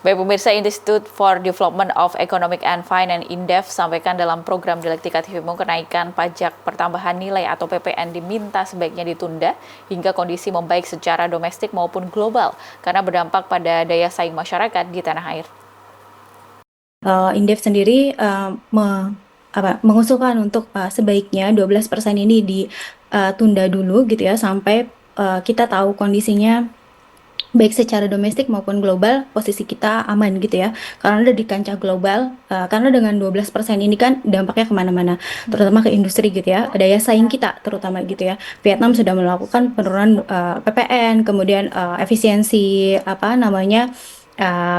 Baik pemirsa, Institute for Development of Economic and Finance (INDEF) sampaikan dalam program Dialektika TVMU kenaikan pajak pertambahan nilai atau PPN diminta sebaiknya ditunda hingga kondisi membaik secara domestik maupun global karena berdampak pada daya saing masyarakat di tanah air. INDEF sendiri mengusulkan untuk sebaiknya 12% ini ditunda dulu gitu ya sampai kita tahu kondisinya baik secara domestik maupun global posisi kita aman gitu ya, karena udah di kancah global, karena dengan 12% ini kan dampaknya kemana-mana, terutama ke industri gitu ya, daya saing kita terutama gitu ya. Vietnam sudah melakukan penurunan PPN, kemudian efisiensi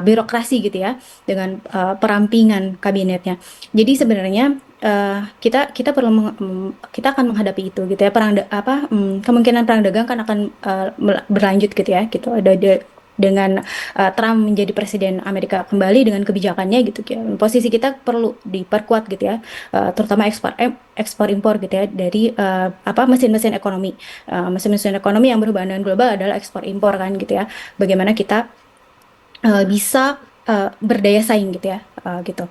birokrasi gitu ya, dengan perampingan kabinetnya. Jadi sebenarnya kita akan menghadapi itu gitu ya, kemungkinan perang dagang kan akan berlanjut gitu ya, gitu ada dengan Trump menjadi presiden Amerika kembali dengan kebijakannya gitu ya. Posisi kita perlu diperkuat gitu ya, terutama ekspor impor gitu ya, dari mesin-mesin ekonomi. Mesin-mesin ekonomi yang berhubungan dengan global adalah ekspor impor kan gitu ya. Bagaimana kita bisa berdaya saing gitu ya, gitu.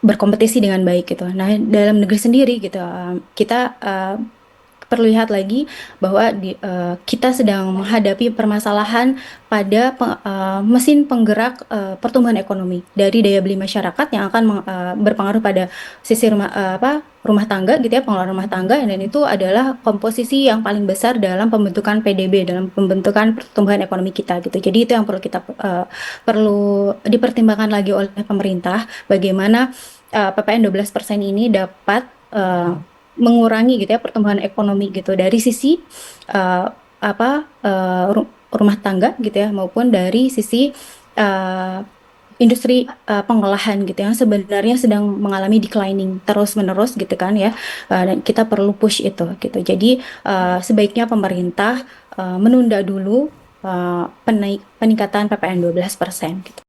Berkompetisi dengan baik gitu. Nah, dalam negeri sendiri gitu, kita perlu lihat lagi bahwa kita sedang menghadapi permasalahan pada mesin penggerak pertumbuhan ekonomi dari daya beli masyarakat yang akan berpengaruh pada sisi rumah tangga gitu ya, pengeluaran rumah tangga, dan itu adalah komposisi yang paling besar dalam pembentukan PDB, dalam pembentukan pertumbuhan ekonomi kita gitu. Jadi itu yang perlu dipertimbangkan lagi oleh pemerintah, bagaimana PPN 12% ini dapat mengurangi gitu ya pertumbuhan ekonomi gitu dari sisi uh, rumah tangga gitu ya, maupun dari sisi uh, industri pengolahan gitu yang sebenarnya sedang mengalami declining terus menerus gitu kan ya. Dan kita perlu push itu gitu. Jadi sebaiknya pemerintah menunda dulu peningkatan PPN 12% gitu.